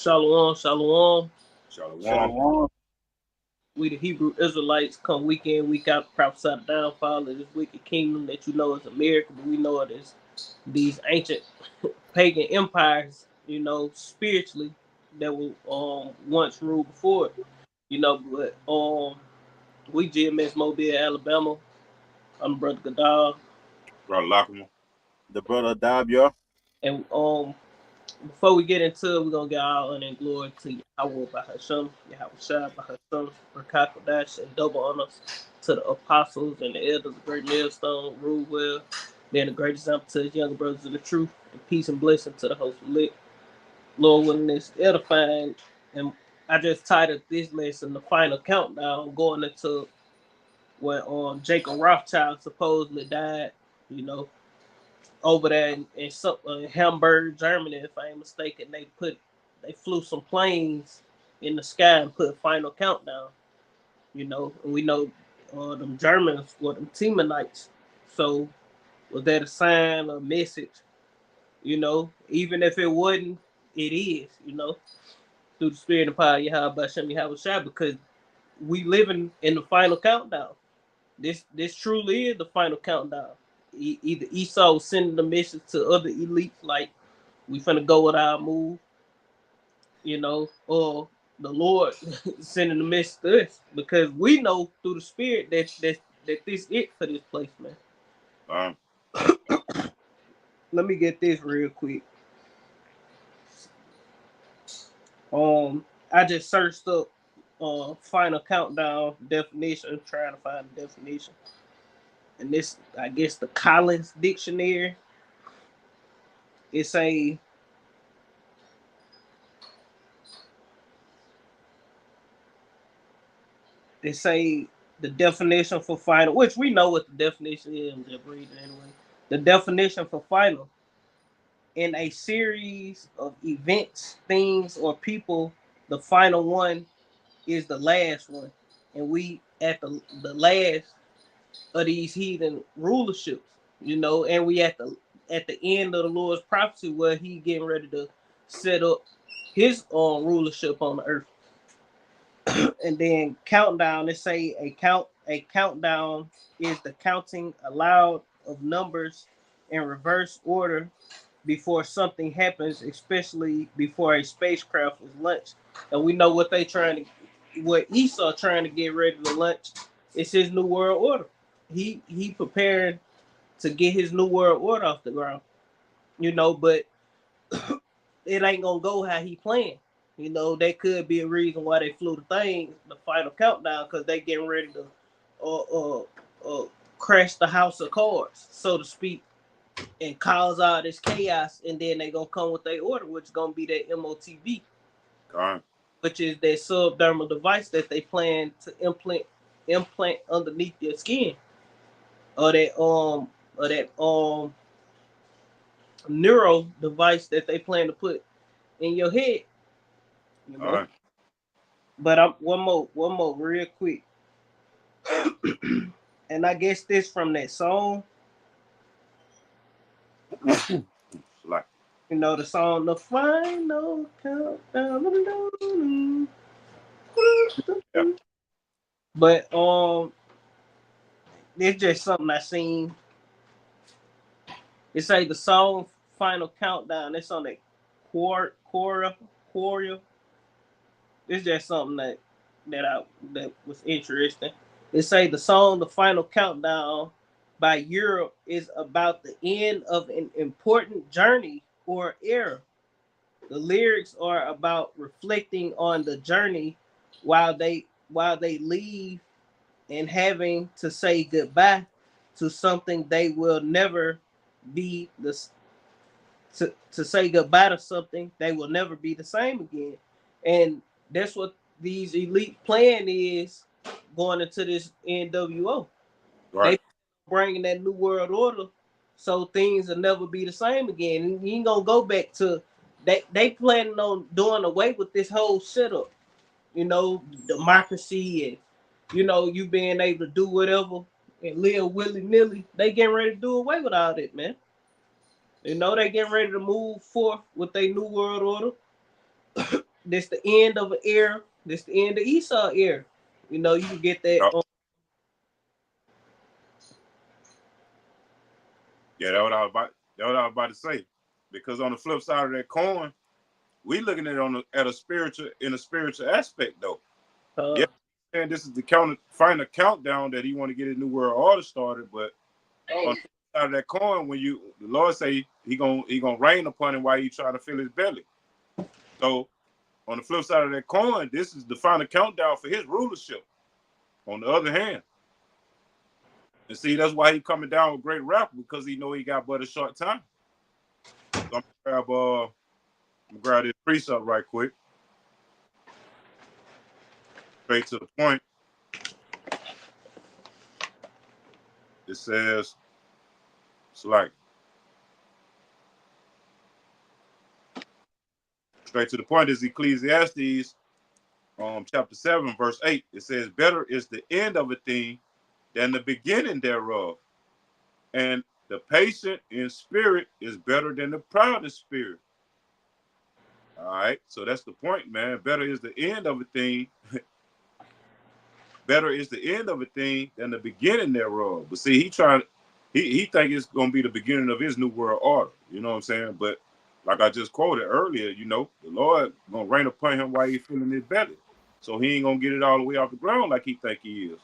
Shalom, shalom. Shalom. We the Hebrew Israelites come week in, week out, prophesy the downfall of this wicked kingdom that you know is America, but we know it as these ancient pagan empires, spiritually that were once ruled before it. But we GMS Mobile, Alabama. I'm Brother Gadal. Brother Lockham. The brother Dabia. And before we get into it, we're gonna get all honor and glory to Yahweh by Hashem, Yahweh Shai by Hashem, Rakakadash, and double honors to the apostles and the elders of Great Millstone, rule well, being a great example to his younger brothers of the truth, and peace and blessing to the host of lit. Lord willing, this edifying, and I just titled this lesson the final countdown, going into when Jacob Rothschild supposedly died, you know, over there in Hamburg, Germany, if I ain't mistaken. They flew some planes in the sky and put final countdown. And we know them Germans were them Temanites. So was that a sign or message? Even if it wasn't, it is. Through the spirit and power of Yahweh Bashem Yahweh Shai, because we living in the final countdown. This truly is the final countdown. Either Esau was sending the message to other elites like we finna go with our move, or the Lord sending the message to us, because we know through the spirit that this it for this place, man. Let me get this real quick. I just searched up final countdown definition, trying to find the definition. And this, I guess, the Collins Dictionary. It say the definition for final, which we know what the definition is. I'm just reading anyway. The definition for final: in a series of events, things, or people, the final one is the last one, and we at the last of these heathen rulerships, and we at the end of the Lord's prophecy where he getting ready to set up his rulership on the earth. And then countdown, they say a countdown is the counting aloud of numbers in reverse order before something happens, especially before a spacecraft is launched. And we know what Esau trying to get ready to launch. It's his new world order. He prepared to get his new world order off the ground, but it ain't gonna go how he planned. That could be a reason why they flew the final countdown, because they getting ready to crash the house of cards, so to speak, and cause all this chaos, and then they gonna come with their order, which is gonna be that MOTV, which is that subdermal device that they plan to implant underneath your skin, or that neuro device that they plan to put in your head. But I'm one more real quick. And I guess this from that song. The song The Final Countdown. Yeah. But it's just something I seen. It say the song Final Countdown. It's on that Quora. It's just something that was interesting. It say the song The Final Countdown by Europe is about the end of an important journey or era. The lyrics are about reflecting on the journey while they leave, and having to say goodbye to something they will never be to say goodbye to something they will never be the same again. And that's what these elite plan is going into this NWO. Right. They bringing that new world order, so things will never be the same again. And you ain't gonna go back to they planning on doing away with this whole setup. Democracy, and you being able to do whatever and live willy-nilly. They getting ready to do away with all that, man. They getting ready to move forth with their new world order. this the end of an era. This the end of Esau era. You know, you can get that. Yup. Yeah, that's what I was about. That's what I was about to say. Because on the flip side of that coin, we looking at it at a spiritual aspect though. Yeah, and this is the final countdown that he want to get his new world order started. But on the flip side of that coin, when the Lord say he gonna rain upon him while he trying to fill his belly. So on the flip side of that coin, this is the final countdown for his rulership. On the other hand, and see, that's why he coming down with great wrath, because he know he got but a short time. So I'm gonna grab this precept right quick. Straight to the point. It says, it's like, straight to the point is Ecclesiastes chapter 7, verse 8. It says, better is the end of a thing than the beginning thereof. And the patient in spirit is better than the proud in spirit. All right, so that's the point, man. Better is the end of a thing. Better is the end of a thing than the beginning thereof. But see, he think it's gonna be the beginning of his new world order. You know what I'm saying? But like I just quoted earlier, you know, the Lord gonna rain upon him while he's feeling his belly. So he ain't gonna get it all the way off the ground like he think he is.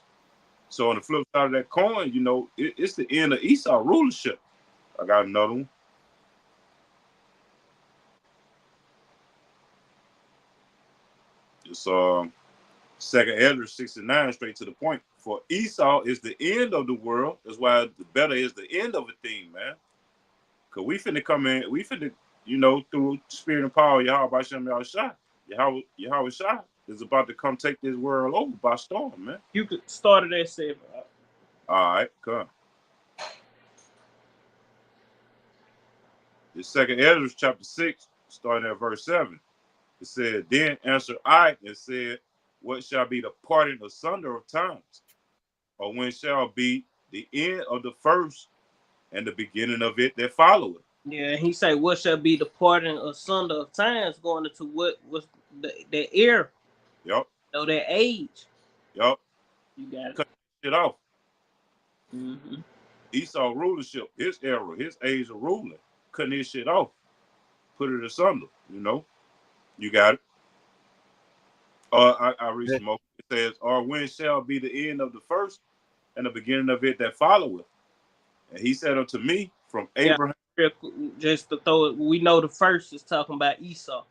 So on the flip side of that coin, you know, it's the end of Esau rulership. I got another one. It's Second Ezra 69, straight to the point. For Esau is the end of the world. That's why the better is the end of a thing, man. Cause we finna come in, you know, through spirit and power, Yahweh Hashem Yahushua. Yahweh Shah is about to come take this world over by storm, man. You could start it at 7. All right, come. The Second Ezra chapter 6, starting at verse 7. It said, then answered I and said, what shall be the parting asunder of times? Or when shall be the end of the first and the beginning of it that followeth? Yeah, he say, what shall be the parting asunder of times, going into what was the era, Yup. so that age. Yup. You got it. Cut shit off. Mm-hmm. Esau rulership, his era, his age of ruling, cutting his shit off, put it asunder, you know. You got it. I read some more. It says, or when shall be the end of the first and the beginning of it that followeth? And he said unto me, from Abraham. Just to throw it, we know the first is talking about Esau.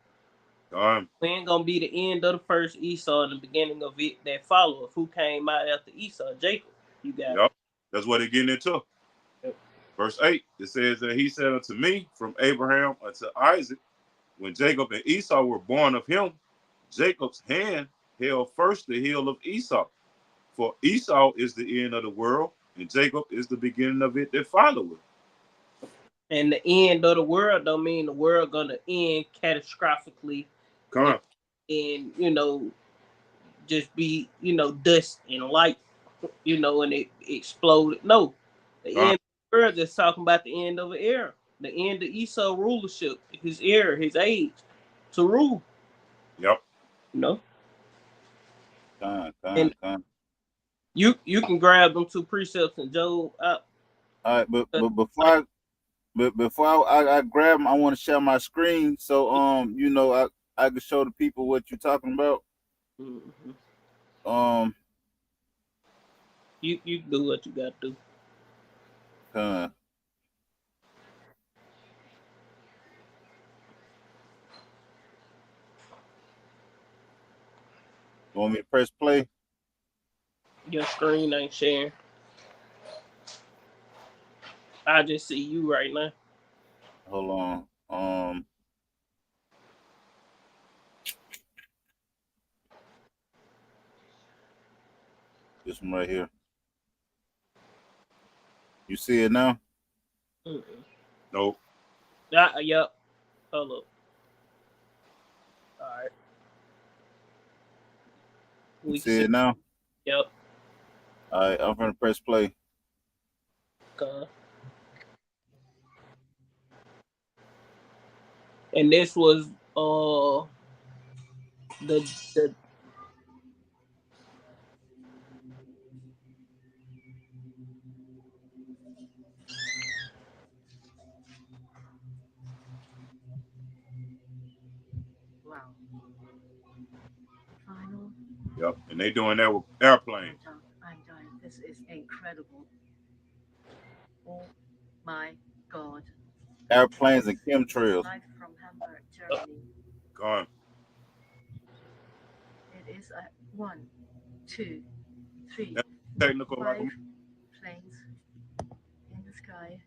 We ain't gonna be the end of the first Esau and the beginning of it that followeth. Who came out after Esau? Jacob. You got it. That's what they're getting into. Yep. Verse 8, it says that he said unto me, from Abraham unto Isaac, when Jacob and Esau were born of him, Jacob's hand held first the heel of Esau. For Esau is the end of the world, and Jacob is the beginning of it that followeth. And the end of the world don't mean the world gonna end catastrophically. Come on. And you know, just be, you know, dust and light, you know, and it exploded. No. The end of the world is talking about the end of an era. The end of Esau rulership, his era, his age to rule. Yep. You know? And you can grab them 2 precepts and Job up. All right, but before I grab them, I want to share my screen so you know I can show the people what you're talking about. Mm-hmm. You do what you got to do. You want me to press play? Your screen ain't sharing. I just see you right now. Hold on. This one right here. You see it now? Mm-mm. Nope. Yep. Hold up. All right. We see it now? Yep. All right, I'm gonna press play. And this was the Wow. Final. Yep, and they doing that with airplanes. I'm done. This is incredible. Oh my God. Airplanes and chemtrails. Live from Hamburg, Germany. Gone. It is a 1, 2, 3, That's technical 5 like planes in the sky.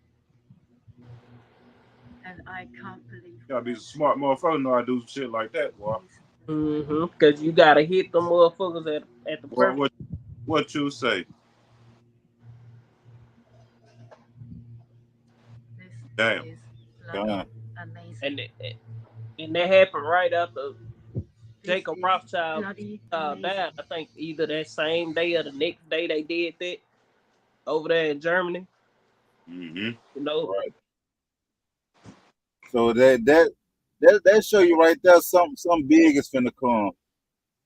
And I can't believe you gotta be a smart motherfucker know how to do some shit like that, boy. because you gotta hit the motherfuckers at the Boy, perfect. what you say? This Damn. is Gone. amazing. And that happened right after This Jacob is Rothschild bloody died. amazing. I think either that same day or the next day they did that over there in Germany. Mm-hmm. You know, Right. So that show you right there something big is finna come.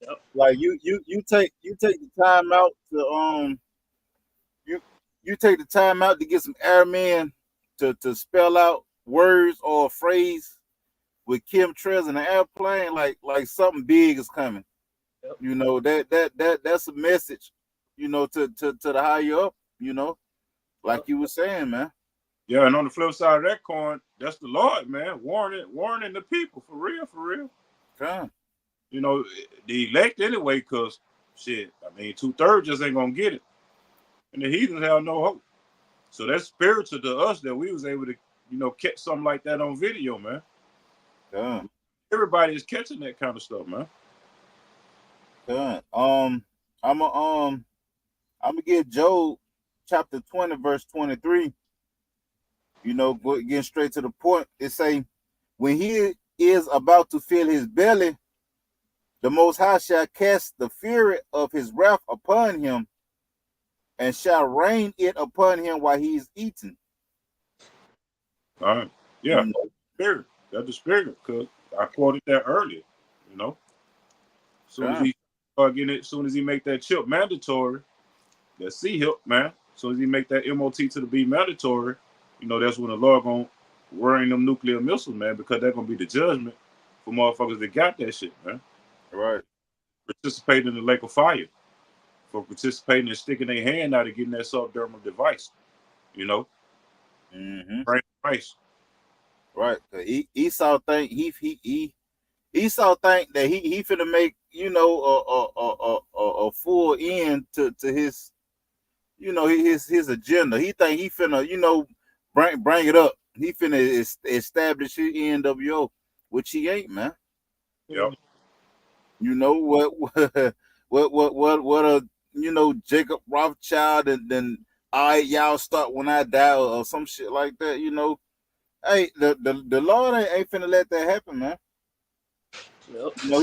Yep. Like you take the time out to you take the time out to get some airmen to spell out words or a phrase with chemtrails in the airplane, like something big is coming. Yep. You know, that's a message, you know, to the higher up, you know, like you were saying, man. Yeah, and on the flip side of that coin, that's the Lord, man, warning the people for real. Come. You know, the elect anyway, cause shit, I mean 2/3 just ain't gonna get it, and the heathens have no hope. So that's spiritual to us that we was able to, you know, catch something like that on video, man. Come. Everybody is catching that kind of stuff, man. Come. I'm gonna get Job chapter 20, verse 23. You know, getting straight to the point. It say, when he is about to fill his belly, the Most High shall cast the fury of his wrath upon him, and shall rain it upon him while he is eating. All right. Yeah, You know? spirit. That's the spirit, cause I quoted that earlier. You know, as soon as he start getting it, as soon as he make that chip mandatory, that C-HIP, man. As soon as he make that MOT to the B mandatory, you know, that's when the Lord gonna rain them nuclear missiles, man, because that's gonna be the judgment for motherfuckers that got that shit, man. Right. Participating in the lake of fire, for participating and sticking their hand out and getting that subdermal device, you know. Mm-hmm. Price. Right. Esau think Esau think that he finna make, you know, a full end to his, you know, his agenda. He think he finna, you know, bring it up. He finna establish his NWO, which he ain't, man. Yep. You know what you know, Jacob Rothschild, and then all right, y'all start when I die, or some shit like that, you know. Hey, the Lord ain't finna let that happen, man. Yep. You know,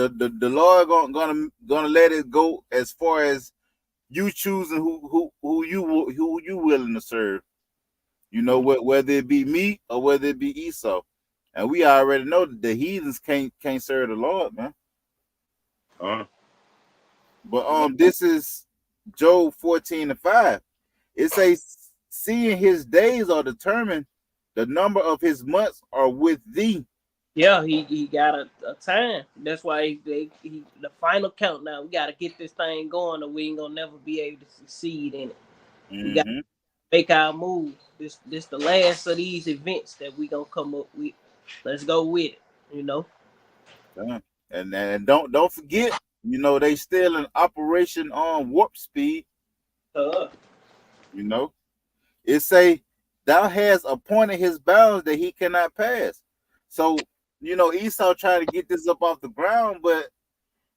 the Lord gonna let it go as far as you choosing who you willing to serve. You know, whether it be me or whether it be Esau, and we already know that the heathens can't serve the Lord, man. But this is Job 14:5. It says, seeing his days are determined, the number of his months are with thee. Yeah, he got a time. That's why he the final countdown. We got to get this thing going, or we ain't gonna never be able to succeed in it. We got to make our move. This the last of these events that we gonna come up with. Let's go with it. You know. And don't forget, you know, they still in operation on warp speed. You know, it say, thou hast appointed his bounds that he cannot pass. So, you know, Esau trying to get this up off the ground, but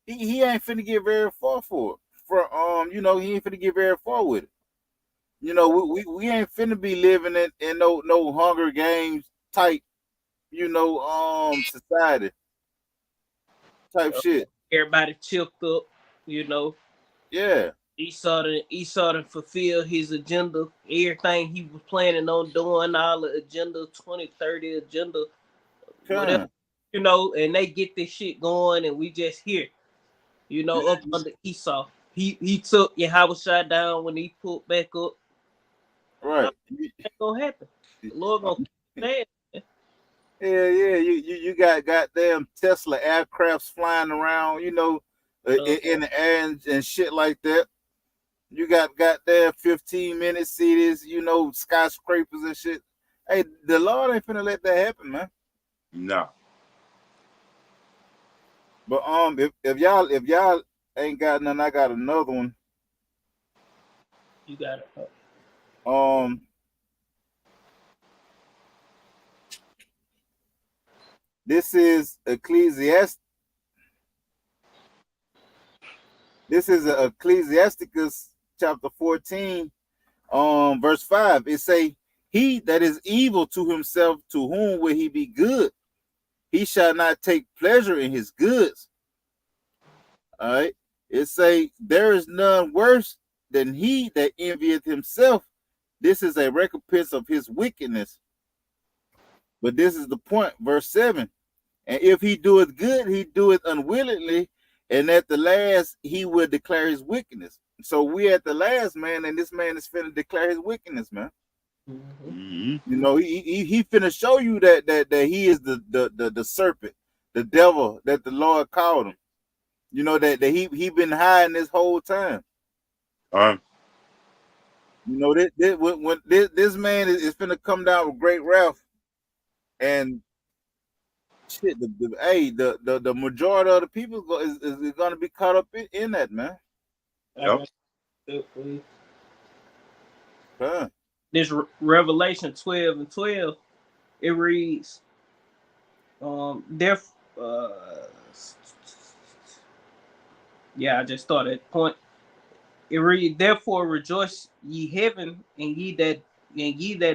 he ain't finna get very far for it. You know, he ain't finna get very far with it. You know, we ain't finna be living in no Hunger Games type, you know, society type shit. Everybody chipped up, you know. Yeah. Esau to fulfill his agenda, everything he was planning on doing, all the agenda 2030 agenda, whatever. you know, and they get this shit going, and we just hear, you know, up under Esau. He took Yahushua down when he pulled back up. Right. That's gonna happen. The Lord gonna keep saying. Yeah. You got goddamn Tesla aircrafts flying around, you know, in the air and shit like that. You got goddamn 15-minute cities, you know, skyscrapers and shit. Hey, the Lord ain't finna let that happen, man. No. But if y'all ain't got none, I got another one. You got it. This is Ecclesiastes. This is Ecclesiasticus chapter 14, verse 5. It say, "He that is evil to himself, to whom will he be good? He shall not take pleasure in his goods." All right. It say, "There is none worse than he that envieth himself. This is a recompense of his wickedness." But this is the point, verse 7. "And if he doeth good, he doeth unwillingly, and at the last he will declare his wickedness." So we at the last, man, and this man is finna declare his wickedness, man. Mm-hmm. You know, he finna show you that he is the serpent, the devil that the Lord called him. You know, that he been hiding this whole time. You know, this man is finna come down with great wrath, and shit, the majority of the people is gonna be caught up in that, man. Yep. This Revelation 12 and 12, it reads, yeah, I just started at point. It reads, "Therefore rejoice ye heaven, and ye that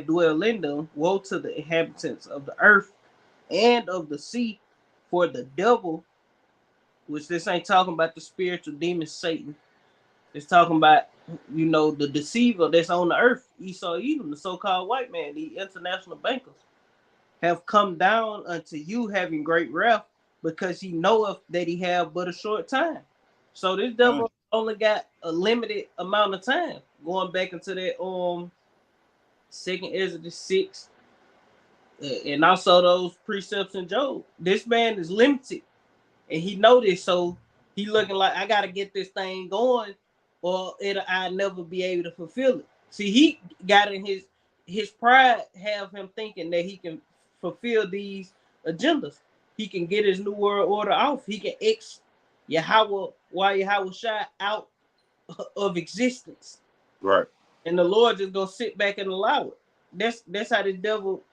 dwell in them. Woe to the inhabitants of the earth and of the sea, for the devil," which this ain't talking about the spiritual demon Satan. It's talking about, you know, the deceiver that's on the earth, Esau Edom, the so-called white man, the international bankers, "have come down unto you having great wrath, because he knoweth that he have but a short time." So this devil only got a limited amount of time. Going back into that Second Ezra 6, and also those precepts in Job. This man is limited, and he know this, so he looking like, I gotta get this thing going, or I'll never be able to fulfill it. See, he got in his pride, have him thinking that he can fulfill these agendas. He can get his new world order off. He can X Yahweh Shai out of existence. Right. And the Lord just gonna sit back and allow it. That's how the devil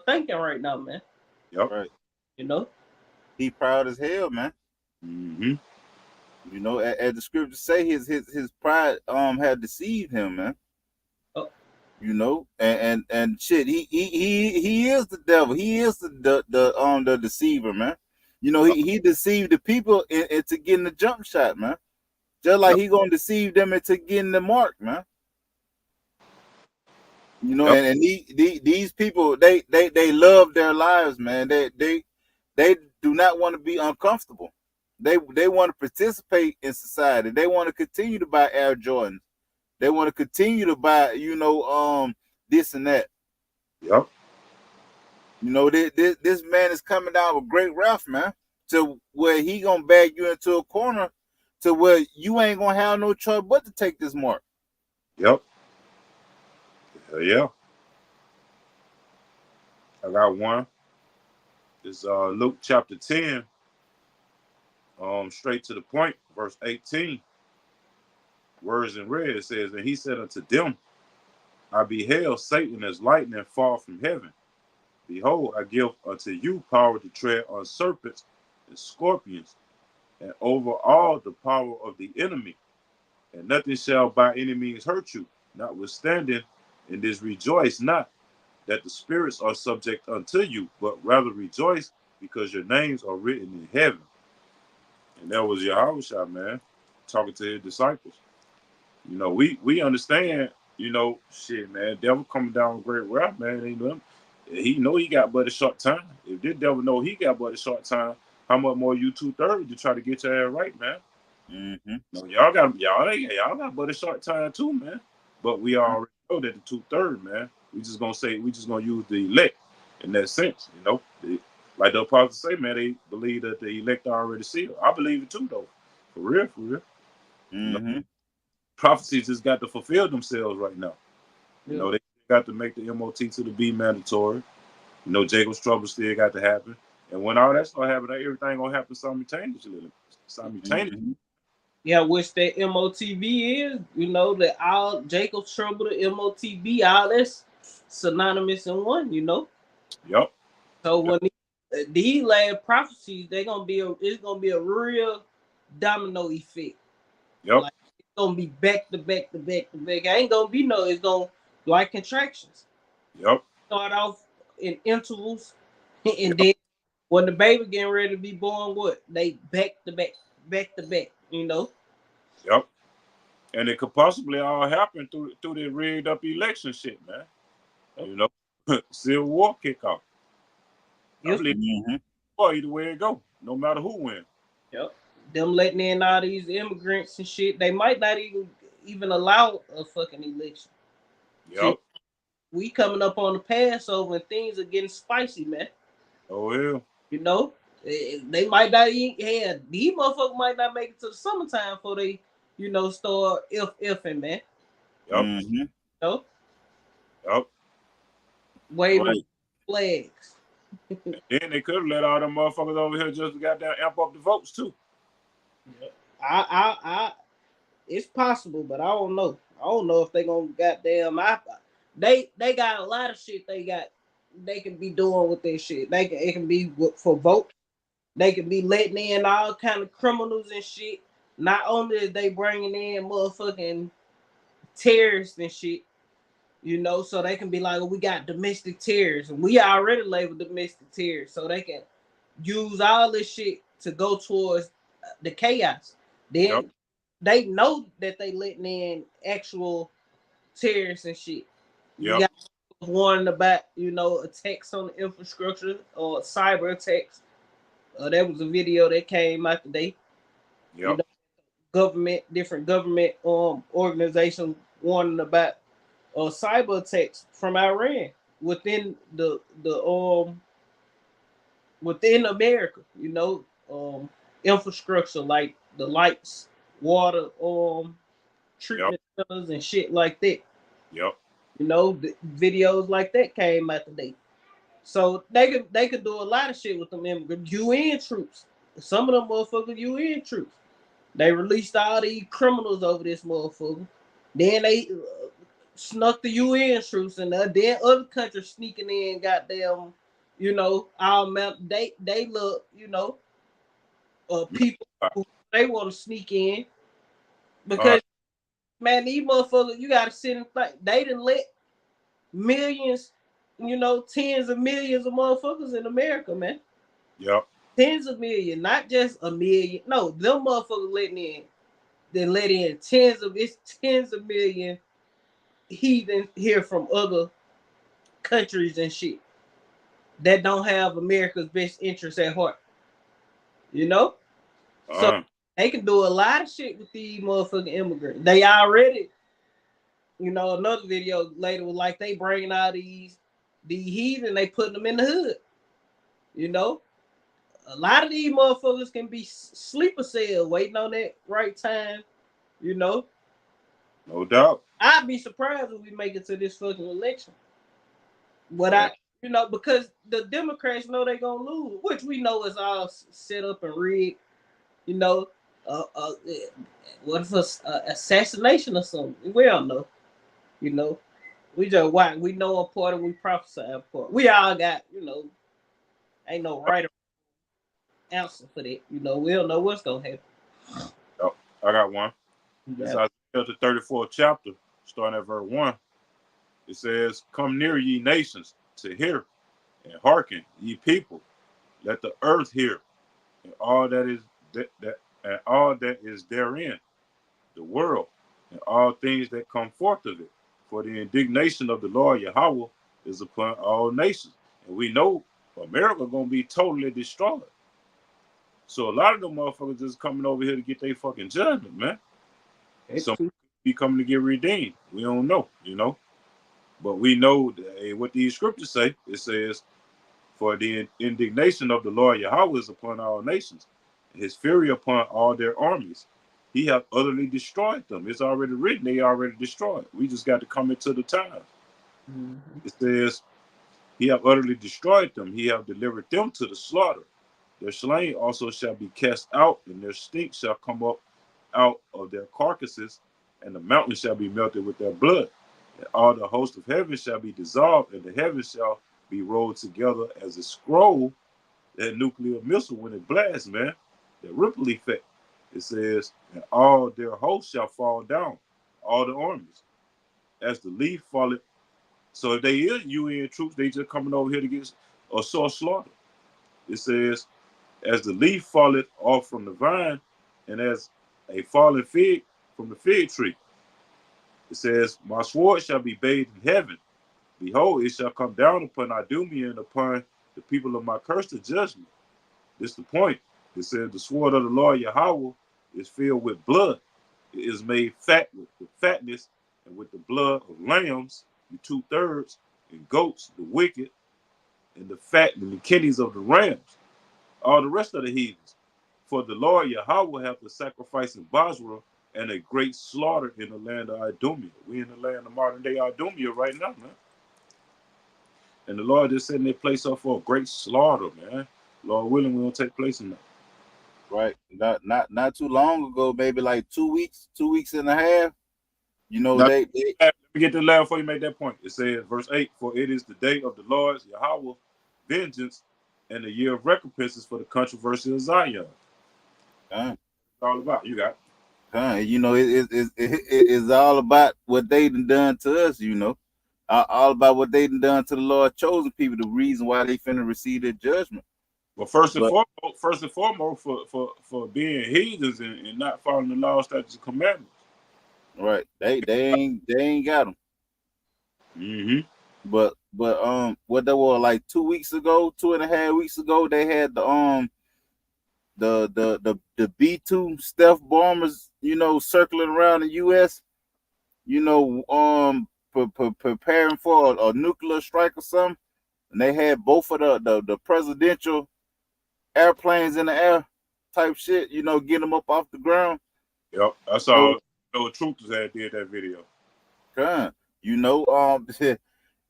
thinking right now, man. Yep. Right. You know? He proud as hell, man. Mm-hmm. You know, as the scriptures say, his pride had deceived him, man. Oh. You know, and shit, he is the devil. He is the deceiver, man. You know, he deceived the people into getting the jump shot, man. Just like he gonna deceive them into getting the mark, man. You know, and these people, they love their lives, man. They do not want to be uncomfortable. They want to participate in society. They want to continue to buy Air Jordans. They want to continue to buy, you know, this and that. Yep. You know, this man is coming down with great wrath, man, to where he gonna bag you into a corner to where you ain't gonna have no choice but to take this mark. Yep. Yeah. I got one. It's Luke chapter 10. Straight to the point, verse 18. Words in red, it says, "And he said unto them, I beheld Satan as lightning fall from heaven. Behold, I give unto you power to tread on serpents and scorpions, and over all the power of the enemy, and nothing shall by any means hurt you. Notwithstanding, in this rejoice not that the spirits are subject unto you, but rather rejoice because your names are written in heaven." And that was Yahushua, man, talking to his disciples. You know, we understand, you know, shit, man, devil coming down with great wrath, man. He know he got but a short time. If this devil know he got but a short time, how much more you 2/3 to try to get your ass right, man? Mm-hmm. No, y'all got but a short time too, man. But we already know that the 2/3, man. We just gonna use the elect in that sense, you know. Like the apostles say, man, they believe that the elect are already sealed. I believe it too, though. For real, for real. Mm-hmm. You know, prophecies just got to fulfill themselves right now. You know, they got to make the MOT to the B mandatory. You know, Jacob's trouble still got to happen. And when all that's gonna happen, everything gonna happen simultaneously. Mm-hmm. Yeah, which that MOTB is, you know, that all Jacob's trouble, the MOTB, all that's synonymous in one, you know. Yep. So when these last prophecies, it's gonna be a real domino effect. Yep. Like it's gonna be back to back to back to back. Ain't gonna be it's gonna like contractions. Yep. Start off in intervals, and then when the baby getting ready to be born, what they back to back, you know. Yep. And it could possibly all happen through the rigged up election shit, man. You know, Civil War kickoff. I believe either way it go, no matter who wins. Yep. Them letting in all these immigrants and shit, they might not even allow a fucking election. Yep. See, we coming up on the Passover and things are getting spicy, man. Oh yeah. You know, they might not even these motherfuckers might not make it to the summertime before they, you know, start ifing, man. Yep. You know? Yep. Waving flags. And then they could have let all them motherfuckers over here just goddamn amp up the votes too. It's possible, but I don't know. I don't know if they gonna goddamn. They got a lot of shit. They can be doing with their shit. It can be for vote. They can be letting in all kind of criminals and shit. Not only is they bringing in motherfucking terrorists and shit, you know, so they can be like, we got domestic terrorists, and we already labeled domestic terrorists, so they can use all this shit to go towards the chaos. Then they know that they letting in actual terrorists and shit. You got warning about, you know, attacks on the infrastructure or cyber attacks. There was a video that came out today. You know, different government organizations warning about cyber attacks from Iran within within America, you know, infrastructure like the lights, water, treatment centers and shit like that. Yep. You know, the videos like that came out today. So they could do a lot of shit with them immigrant UN troops. Some of them motherfuckers UN troops. They released all these criminals over this motherfucker. Then they snuck the UN troops and then other countries sneaking in, goddamn, you know, they look, you know, people who they want to sneak in because man, these motherfuckers, you gotta sit and think. They didn't let millions, you know, tens of millions of motherfuckers in America, man. Yep. Tens of millions, not just a million. No, them motherfuckers letting in. They let in tens of million heathen here from other countries and shit that don't have America's best interests at heart. You know? So they can do a lot of shit with these motherfucking immigrants. They already, you know, another video later was like they bringing out these heathen, they putting them in the hood. You know? A lot of these motherfuckers can be sleeper cell waiting on that right time, you know? No doubt. I'd be surprised if we make it to this fucking election. But you know, because the Democrats know they're gonna lose, which we know is all set up and rigged. You know, what if assassination or something? We don't know. You know, we just watch. We know a part and we prophesy a part. We all got, you know, ain't no right answer for that. You know, we don't know what's gonna happen. Oh, I got one. It's Isaiah the 34th chapter, starting at verse 1. It says, "Come near, ye nations, to hear, and hearken, ye people. Let the earth hear, and all that is and all that is therein, the world, and all things that come forth of it. For the indignation of the Lord Yahweh is upon all nations. And we know America gonna be totally destroyed. So a lot of them motherfuckers just coming over here to get their fucking judgment, man. Some be coming to get redeemed. We don't know, you know. But we know that, what these scriptures say. It says, for the indignation of the Lord Yahweh is upon all nations, his fury upon all their armies. He hath utterly destroyed them. It's already written, they already destroyed. We just got to come into the times. Mm-hmm. It says, he hath utterly destroyed them. He hath delivered them to the slaughter. Their slain also shall be cast out, and their stink shall come up out of their carcasses, and the mountains shall be melted with their blood. And all the host of heaven shall be dissolved, and the heavens shall be rolled together as a scroll, that nuclear missile when it blasts, man. That ripple effect. It says, and all their hosts shall fall down, all the armies, as the leaf falleth. So if they is UN troops, they just coming over here to get a sore slaughter. It says, as the leaf falleth off from the vine, and as a fallen fig from the fig tree. It says, my sword shall be bathed in heaven. Behold, it shall come down upon Idumea and upon the people of my curse to judgment. This is the point. It says, the sword of the Lord Yahweh is filled with blood. It is made fat with fatness, and with the blood of lambs, the 2/3, and goats, the wicked, and the fat and the kidneys of the rams, all the rest of the heathens. For the Lord Yahweh hath a sacrifice in Basra and a great slaughter in the land of Idumea. We in the land of modern day Idumea right now, man. And the Lord is setting their place up for a great slaughter, man. Lord willing, we don't take place in that. Right. Not too long ago, maybe like 2 weeks and a half. You know, now, they let me get the last before you make that point. It says, verse 8, for it is the day of the Lord's Yahweh vengeance, and the year of recompenses for the controversy of Zion. It's all about. You got it. You know, it's all about what they done to us, you know. All about what they done to the Lord chosen people, the reason why they finna receive their judgment. Well, first and foremost, for being heathens and not following the law, statutes, and commandments. Right. They ain't got them. Mm-hmm. But what that was like 2 weeks ago, 2.5 weeks ago, they had the B-2 stealth bombers, you know, circling around the U.S. You know, preparing for a nuclear strike or something, and they had both of the presidential airplanes in the air type shit, you know, get them up off the ground. Yep, I saw no Truthers had did that video. You know,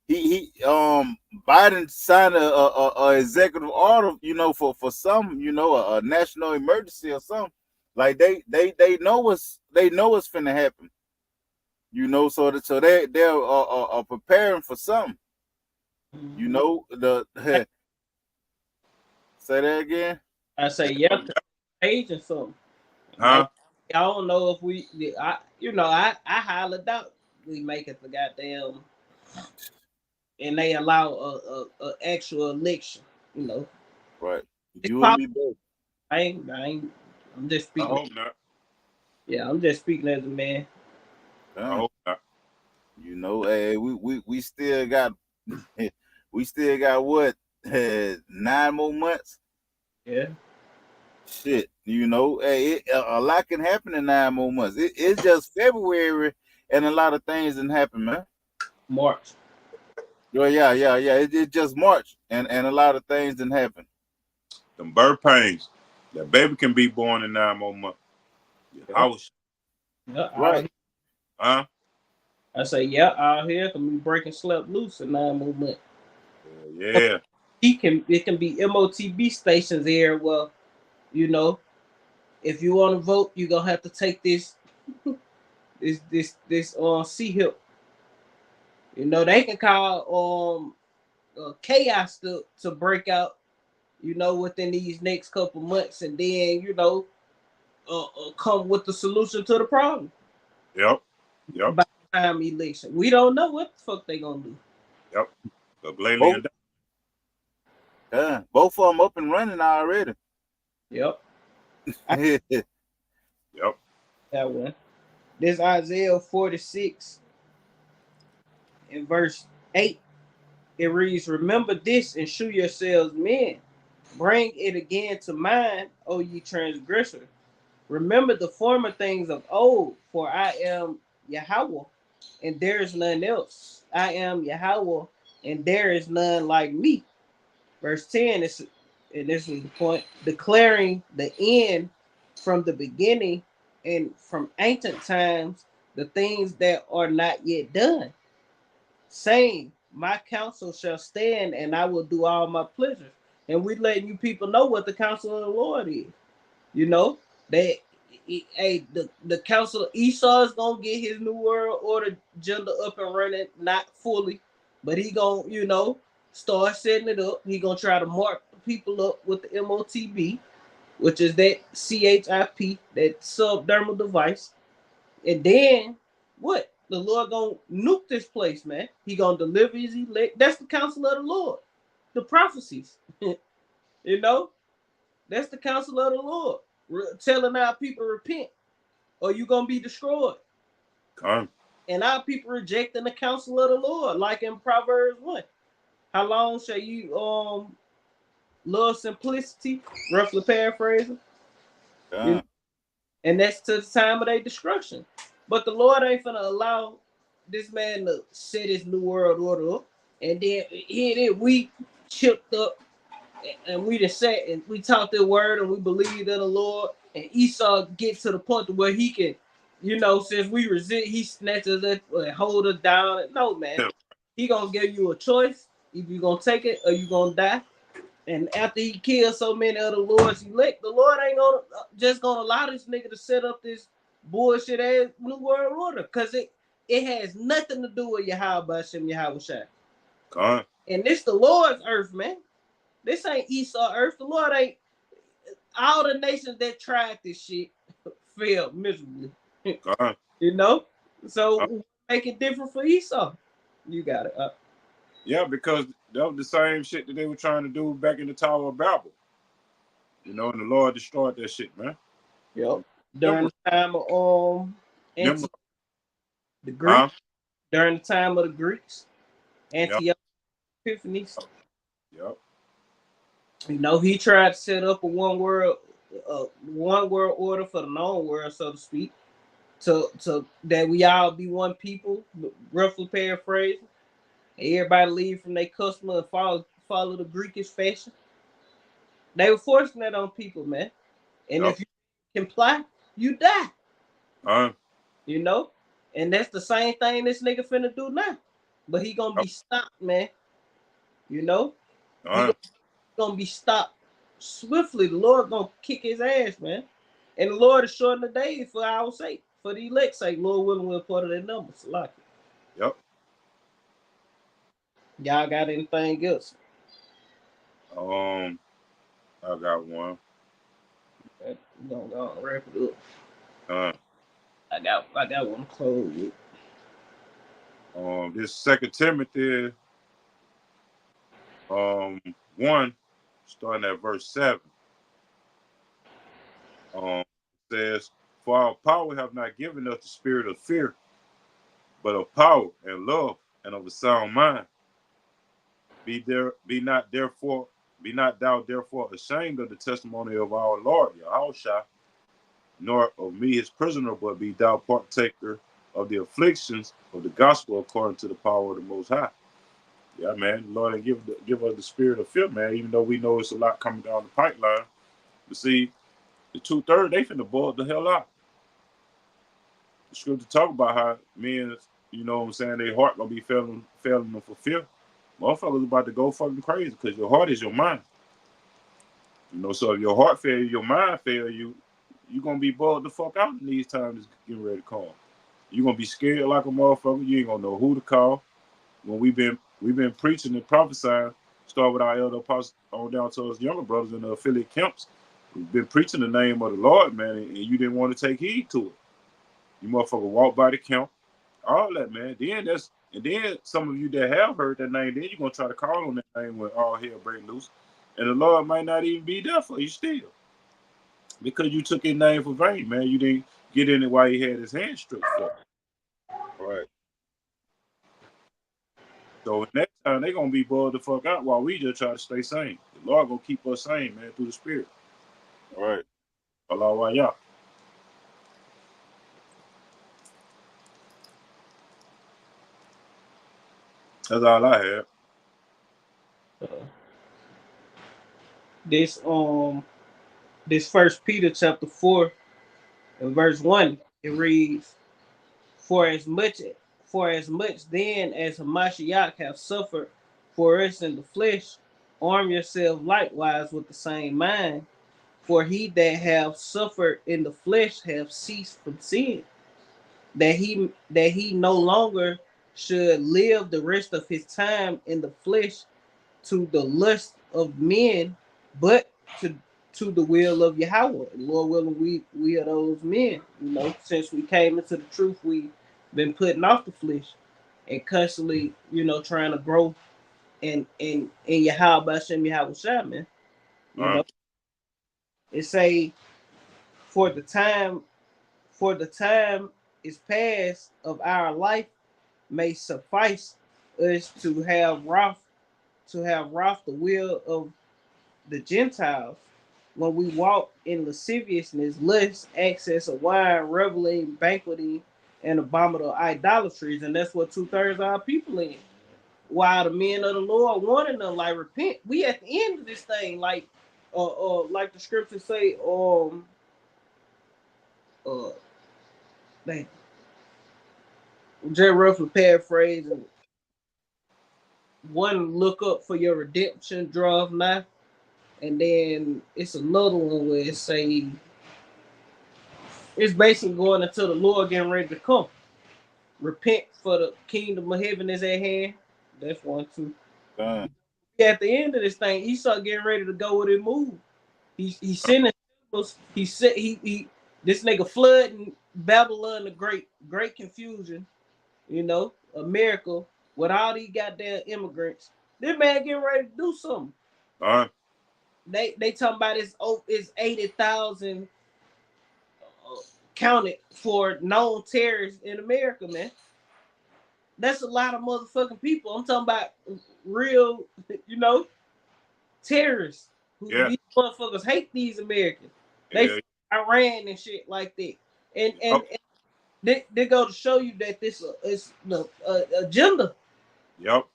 he Biden signed a executive order, you know, for some, you know, a national emergency or something. Like they know what's finna happen. You know, so they're preparing for something. You know, say that again. I say, yeah, page or something. Huh? I don't know if I highly doubt we make it the goddamn, and they allow a actual election, you know. Right. You and me both. I'm just speaking. I hope not. Yeah, I'm just speaking as a man. I hope not. You know, hey, we still got what 9 more months. Yeah. Shit, you know, hey, a lot can happen in 9 more months. It's just February, and a lot of things didn't happen, man. March. Oh yeah. It's just March, and a lot of things didn't happen. Them birth pains. That baby can be born in 9 more months. Your house. Yeah, right. Huh? I say, yeah, out here can be breaking slept loose in 9 more months. Yeah. It can be MOTB stations here. Well, you know, if you want to vote, you're gonna have to take this C-HIP. You know, they can call chaos to break out, you know, within these next couple months, and then, you know, come with the solution to the problem. Yep. By the time election, we don't know what the fuck they gonna do. Yep. Both of them up and running already. Yep. Yep. That one. This Isaiah 46 in verse 8. it reads, remember this and shew yourselves men. Bring it again to mind, O ye transgressors. Remember the former things of old, for I am Yahweh, and there is none else. I am Yahweh, and there is none like me. Verse 10 is, and this is the point, declaring the end from the beginning and from ancient times, the things that are not yet done, saying, my counsel shall stand, and I will do all my pleasures. And we letting you people know what the counsel of the Lord is. You know, they the council of Esau is gonna get his new world order agenda up and running, not fully, but he gonna, start setting it up. He gonna try to mark people up with the MOTB, which is that CHIP, that subdermal device. And then what? The Lord gonna nuke this place, man. He gonna deliver his elect. That's the counsel of the Lord. The prophecies. you know, that's the counsel of the Lord. Telling our people repent, or you gonna be destroyed. And our people rejecting the counsel of the Lord, like in Proverbs 1. How long shall you love simplicity? Roughly paraphrasing. And that's to the time of their destruction. But the Lord ain't gonna allow this man to set his new world order up, and then we chipped up, and we just sat and we taught the word, and we believed in the Lord. And Esau gets to the point where he can, since we resist, he snatches it and hold us down. No, man, he gonna give you a choice. If you gonna take it or you gonna die. And after he killed so many of the Lord's elect, the Lord ain't gonna allow this nigga to set up this bullshit ass new world order, because it has nothing to do with Yahweh Hashem Yahweh Shai. And this the Lord's earth, man. This ain't Esau earth. The Lord ain't. All the nations that tried this shit failed miserably. So make it different for Esau. You got it. Yeah, because that was the same shit that they were trying to do back in the Tower of Babel. And the Lord destroyed that shit, man. Yep. During the time of the Greeks. During the time of the Greeks. Antiochus Epiphanes. Yep. He tried to set up a one world order for the known world, so to speak. To that we all be one people, roughly paraphrasing. Everybody leave from their customer and follow the Greekish fashion. They were forcing that on people, man. And if you comply, you die. And that's the same thing this nigga finna do now. But he gonna be stopped, man. He gonna be stopped swiftly. The Lord gonna kick his ass, man. And the Lord is shortening the day for our sake, for the elect's sake. Lord willing, we're part of their numbers. Like it. Yep. Y'all got anything else? I got one. Okay, we're gonna wrap it up. I got one close with. This 2 Timothy 1, starting at verse 7. Says, for our power have not given us the spirit of fear, but of power and love and of a sound mind. Be not thou therefore ashamed of the testimony of our Lord Yahushua, nor of me his prisoner, but be thou partaker of the afflictions of the gospel according to the power of the Most High. Yeah, man, Lord, and give us the spirit of fear, man, even though we know it's a lot coming down the pipeline. But see, the 2/3, they finna boil the hell out. The scripture talk about how men, their heart gonna be failing them for fear. Motherfuckers about to go fucking crazy because your heart is your mind. So if your heart fail you, your mind fail you, you're gonna be boiled the fuck out in these times getting ready to come. You're gonna be scared like a motherfucker. You ain't gonna know who to call. When we've been preaching and prophesying, start with our elder apostles on down to us younger brothers in the affiliate camps. We've been preaching the name of the Lord, man, and you didn't want to take heed to it. You motherfucker walk by the camp, all that, man. Then some of you that have heard that name, then you're gonna try to call on that name when all hell break loose. And the Lord might not even be there for you still. Because you took his name for vain, man. You didn't get in it while he had his hand stripped for. Right. So next time they gonna be boiled the fuck out while we just try to stay sane. The Lord gonna keep us sane, man, through the Spirit. All right. Allah, y'all. That's all I have. This First Peter chapter 4 and verse 1, it reads, For as much then as Hamashiach have suffered for us in the flesh, arm yourself likewise with the same mind. For he that have suffered in the flesh have ceased from sin, that he no longer should live the rest of his time in the flesh to the lust of men, but to the will of Yahweh. Lord willing, we are those men. You know, since we came into the truth, we've been putting off the flesh and constantly, you know, trying to grow in Yahweh Bashem Yahweh Shah, man. You know, it say for the time is past of our life may suffice us to have wrath the will of the Gentiles when we walk in lasciviousness, lust, excess of wine, reveling, banqueting, and abominable idolatries. And that's what 2/3 of our people in. While the men of the Lord warning them, like, repent. We at the end of this thing, like the scriptures say, they Jay roughly paraphrasing, one, look up for your redemption, draw nigh. And then it's another one where it say it's basically going until the Lord getting ready to come. Repent, for the kingdom of heaven is at hand. That's 1, 2. At the end of this thing, Esau getting ready to go with his move. He sending he said he this nigga flooding Babylon, the great confusion, you know, a miracle with all these goddamn immigrants. This man getting ready to do something. They talking about it's 80,000 counted for known terrorists in America, man. That's a lot of motherfucking people. I'm talking about real, you know, terrorists. These motherfuckers hate these Americans. They Iran and shit like that. And they go to show you that this is the agenda. Yep.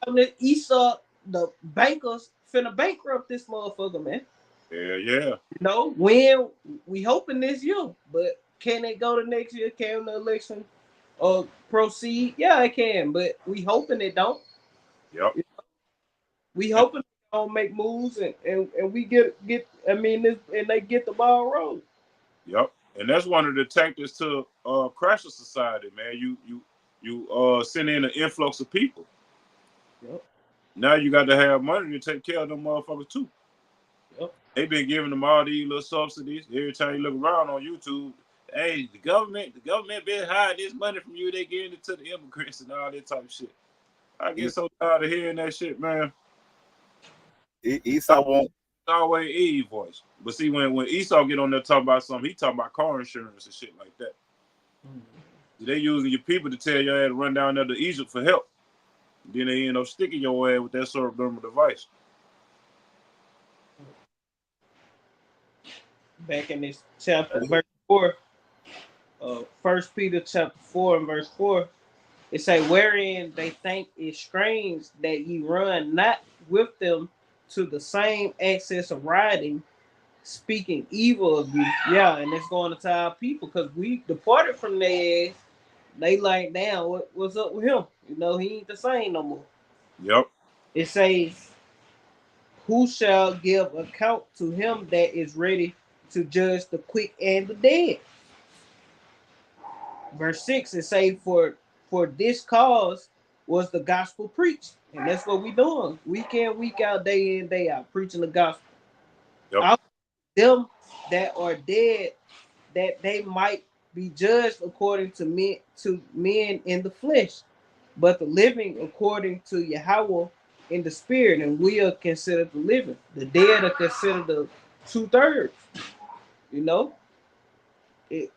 I mean, Esau, the bankers, finna bankrupt this motherfucker, man. Yeah. You know, when we hoping this year, but can it go to next year? Can the election proceed? Yeah, it can, but we hoping it don't. Yep. We hoping it don't make moves and we get I mean and they get the ball rolling. Yep. And that's one of the tactics to crash a society, man. You send in an influx of people. Yep. Now you got to have money to take care of them motherfuckers too. Yep. They've been giving them all these little subsidies. Every time you look around on YouTube, hey, the government been hiding this money from you. They giving it to the immigrants and all that type of shit. I get so tired of hearing that shit, man. Esau won't always Eve voice. But see, when Esau get on there talking about something, he talking about car insurance and shit like that. They using your people to tell your ass to run down there to Egypt for help. Then they end up sticking your ass with that cerebral device. Back in this chapter, verse 4, 1 Peter chapter 4 and verse 4, it say, wherein they think it strange that ye run not with them to the same excess of riding, speaking evil of you. Yeah, and it's going to our people because we departed from their ass. They like, damn, what's up with him? You know, he ain't the same no more. Yep. It says, who shall give account to him that is ready to judge the quick and the dead? Verse 6, it say, for this cause was the gospel preached. And that's what we doing. Week in, week out, day in, day out, preaching the gospel. Yep. All them that are dead, that they might be judged according to men in the flesh, but the living according to Yahweh in the spirit. And we are considered the living. The dead are considered the 2/3. You know, it.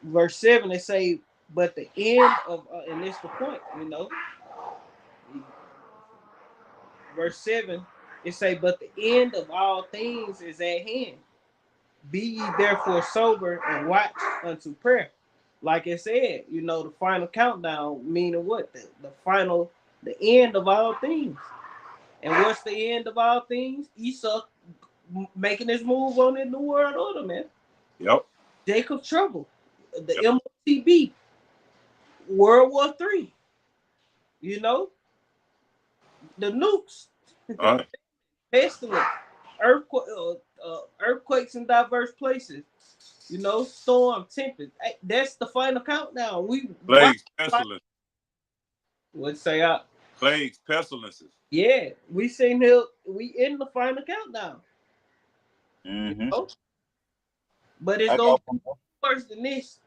Verse 7, they say, but the end of, and it's the point, you know, verse 7, it say, but the end of all things is at hand. Be ye therefore sober and watch unto prayer. Like I said, the final countdown, meaning what? The end of all things. And what's the end of all things? Esau making his move on the New World Order, man. Yep. Jacob Trouble, the MOTB, World War III. The nukes, pestilence, earthquakes in diverse places. Storm, tempest. Hey, that's the final countdown. Plagues, pestilence. What'd say out? Plagues, pestilences. Yeah, we seen here. We in the final countdown. Mm-hmm. But it's gonna be worse than this.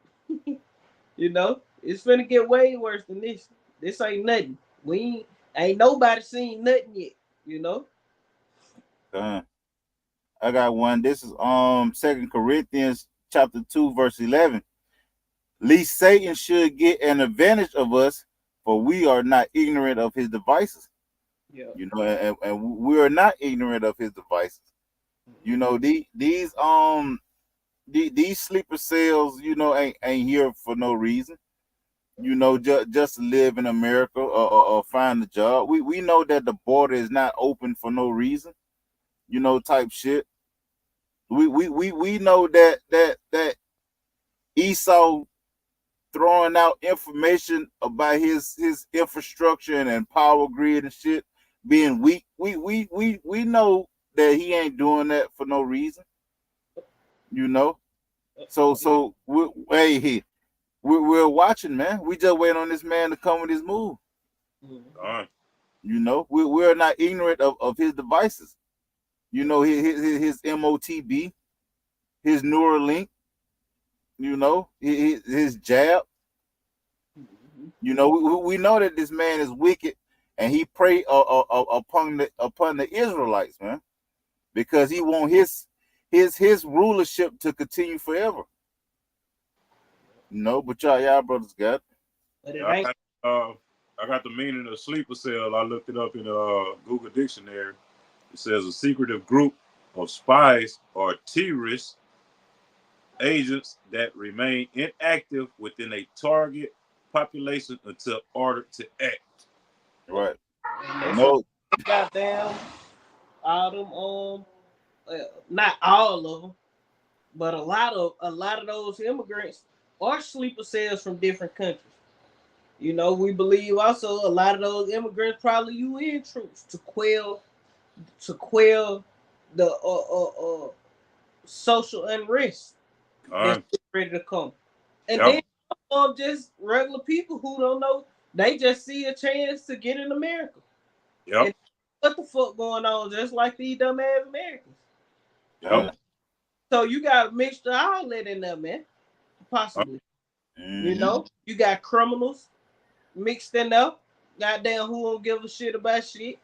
It's gonna get way worse than this. This ain't nothing. Ain't nobody seen nothing yet. I got one. This is 2 Corinthians chapter 2, verse 11. Lest Satan should get an advantage of us, for we are not ignorant of his devices. Yeah. And we are not ignorant of his devices. These sleeper cells, ain't here for no reason. Just to live in America or find a job. We know that the border is not open for no reason. Type shit. We know that Esau throwing out information about his infrastructure and power grid and shit being weak. We know that he ain't doing that for no reason. So we're watching, man. We just waiting on this man to come with his move. We're not ignorant of his devices. His MOTB, his Neuralink, his jab. We know that this man is wicked, and he preyed upon the Israelites, man, because he want his rulership to continue forever. But y'all brothers got it. I got the meaning of sleeper cell. I looked it up in Google Dictionary. It says a secretive group of spies or terrorist agents that remain inactive within a target population until ordered to act. Right. Goddamn, all them not all of them, but a lot of those immigrants are sleeper cells from different countries. We believe also a lot of those immigrants probably UN troops to quell the social unrest that's ready to come. And then just regular people who don't know, they just see a chance to get in America. Yep. What the fuck going on? Just like these dumbass Americans. Yep. So you got a mixture of all that in there, man. Possibly. You got criminals mixed in there. Goddamn, who don't give a shit about shit.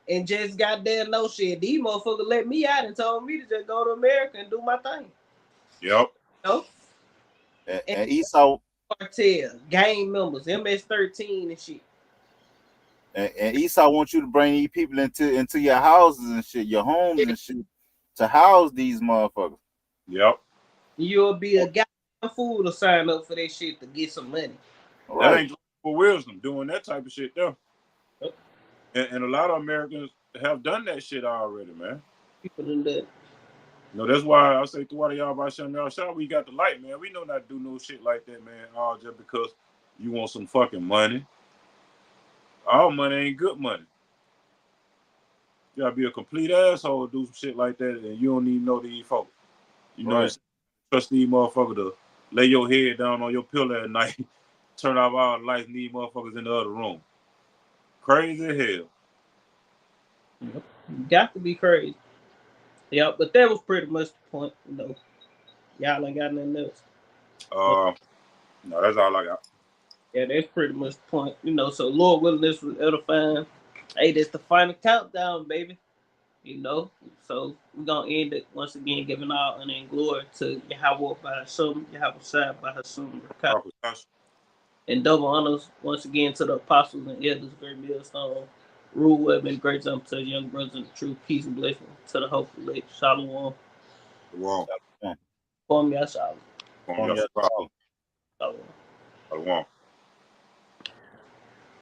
And just goddamn no shit. These motherfuckers let me out and told me to just go to America and do my thing. Yep. And Esau cartel, gang members, MS-13 and shit. And Esau wants you to bring these people into your houses and shit, your homes and shit, to house these motherfuckers. Yep. You'll be a goddamn fool to sign up for that shit to get some money. Right. That ain't for wisdom doing that type of shit though. Yep. And a lot of Americans have done that shit already, man. People in that. That's why I say to one of y'all by Shem y'all shout, we got the light, man. We know not to do no shit like that, man. All just because you want some fucking money. All money ain't good money. You gotta be a complete asshole to do some shit like that, and you don't even know these folks. Trust these motherfuckers to lay your head down on your pillow at night, turn off all the lights, and these motherfuckers in the other room. Crazy as hell. Yep. Got to be crazy. Yeah, but that was pretty much the point. Y'all ain't got nothing else. No, that's all I got. Yeah, that's pretty much the point. So Lord willing, this was edifying. Hey, that's the final countdown, baby. So we're gonna end it once again, giving all honor and glory to Yahweh by Hashem, Yahweh Shai by Hashem, and double honors once again to the apostles and elders, great millstone, Rule well, been a great time to the young brothers in the truth. Peace and blessing to the hopeful late. Shalom. Shalom. Form ya shalom. Shalom. Shalom. Shalom. Shalom.